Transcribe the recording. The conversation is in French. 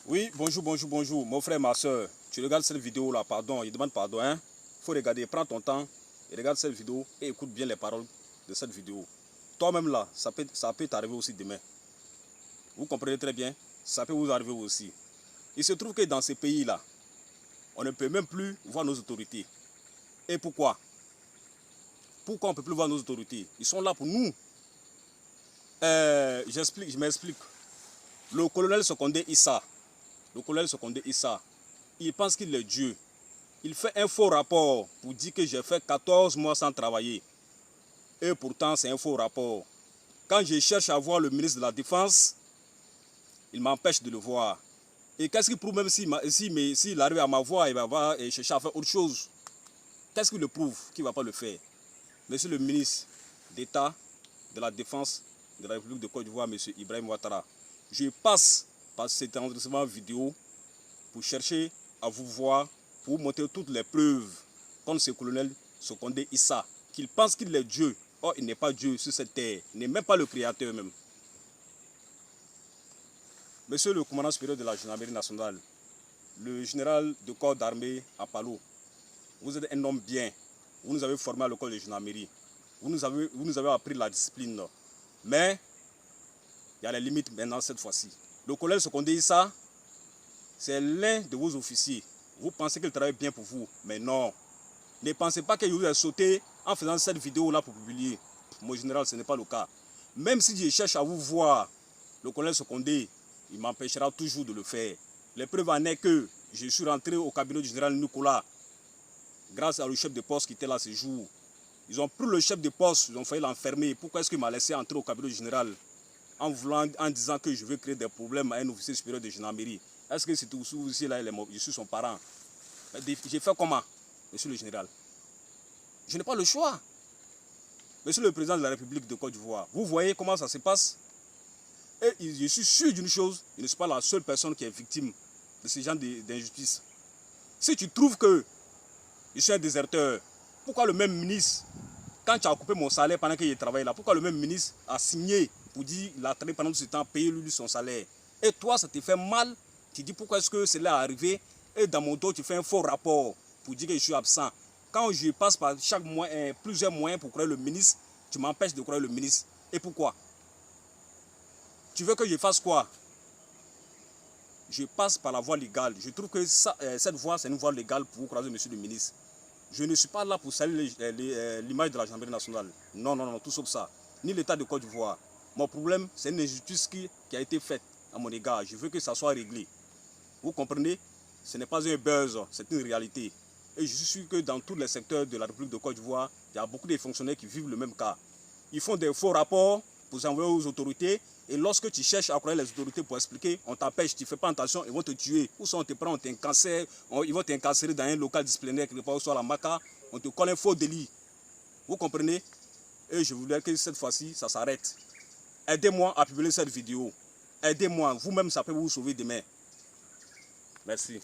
Oui, bonjour, mon frère, ma soeur. Tu regardes cette vidéo là, pardon, il demande pardon, hein. Faut regarder, prends ton temps et regarde cette vidéo et écoute bien les paroles de cette vidéo. Toi-même là, ça peut t'arriver aussi demain. Vous comprenez très bien, ça peut vous arriver aussi. Il se trouve que dans ces pays-là, on ne peut même plus voir nos autorités. Et pourquoi? Pourquoi on ne peut plus voir nos autorités? Ils sont là pour nous. Je m'explique. Le colonel Secondé Issa, il pense qu'il est Dieu. Il fait un faux rapport pour dire que j'ai fait 14 mois sans travailler. Et pourtant, c'est un faux rapport. Quand je cherche à voir le ministre de la Défense, il m'empêche de le voir. Et qu'est-ce qui prouve, même s'il arrive à m'avoir, il va chercher à faire autre chose? Qu'est-ce qui le prouve qu'il ne va pas le faire? Monsieur le ministre d'État de la Défense de la République de Côte d'Ivoire, monsieur Ibrahim Ouattara, je passe par cet enregistrement vidéo pour chercher à vous voir, pour vous montrer toutes les preuves contre ce colonel Secondé Issa, qu'il pense qu'il est Dieu. Or, il n'est pas Dieu sur cette terre. Il n'est même pas le Créateur même. Monsieur le commandant supérieur de la gendarmerie nationale, le général de corps d'armée à Palo, vous êtes un homme bien. Vous nous avez formé à l'école de gendarmerie. Vous nous avez appris la discipline. Mais, il y a les limites maintenant cette fois-ci. Le colonel Secondé Issa, c'est l'un de vos officiers. Vous pensez qu'il travaille bien pour vous, mais non. Ne pensez pas qu'il vous a sauté en faisant cette vidéo-là pour publier. Mon général, ce n'est pas le cas. Même si je cherche à vous voir, le colonel Secondé, il m'empêchera toujours de le faire. Les preuves en est que je suis rentré au cabinet du général Nicolas grâce au chef de poste qui était là ce jour. Ils ont pris le chef de poste, ils ont failli l'enfermer. Pourquoi est-ce qu'il m'a laissé entrer au cabinet du général en disant que je veux créer des problèmes à un officier supérieur de gendarmerie? Est-ce que c'est aussi là, je suis son parent? J'ai fait comment, monsieur le général? Je n'ai pas le choix. Monsieur le président de la République de Côte d'Ivoire, vous voyez comment ça se passe? Et je suis sûr d'une chose, je ne suis pas la seule personne qui est victime de ce genre d'injustice. Si tu trouves que je suis un déserteur, pourquoi le même ministre, quand tu as coupé mon salaire pendant que je travaillais là, pourquoi le même ministre a signé pour dire qu'il a travaillé pendant tout ce temps, payer lui son salaire? Et toi, ça te fait mal, tu dis pourquoi est-ce que cela est arrivé, et dans mon dos, tu fais un faux rapport pour dire que je suis absent. Quand je passe par chaque mois, plusieurs moyens pour croire le ministre, tu m'empêches de croire le ministre. Et pourquoi? Tu veux que je fasse quoi? Je passe par la voie légale. Je trouve que cette voie, c'est une voie légale pour vous croiser, monsieur le ministre. Je ne suis pas là pour saluer l'image de la gendarmerie nationale. Non, non, non, tout sauf ça. Ni l'État de Côte d'Ivoire. Mon problème, c'est une injustice qui a été faite à mon égard. Je veux que ça soit réglé. Vous comprenez? Ce n'est pas un buzz, c'est une réalité. Et je suis sûr que dans tous les secteurs de la République de Côte d'Ivoire, il y a beaucoup de fonctionnaires qui vivent le même cas. Ils font des faux rapports pour envoyer aux autorités. Et lorsque tu cherches à croire les autorités pour expliquer, on t'empêche, tu ne fais pas attention, ils vont te tuer. Ou soit on te prend, on t'incarcère, ils vont t'incarcérer dans un local disciplinaire, quelque part, ou soit à la Maca, on te colle un faux délit. Vous comprenez? Et je voudrais que cette fois-ci, ça s'arrête. Aidez-moi à publier cette vidéo. Aidez-moi, vous-même, ça peut vous sauver demain. Merci.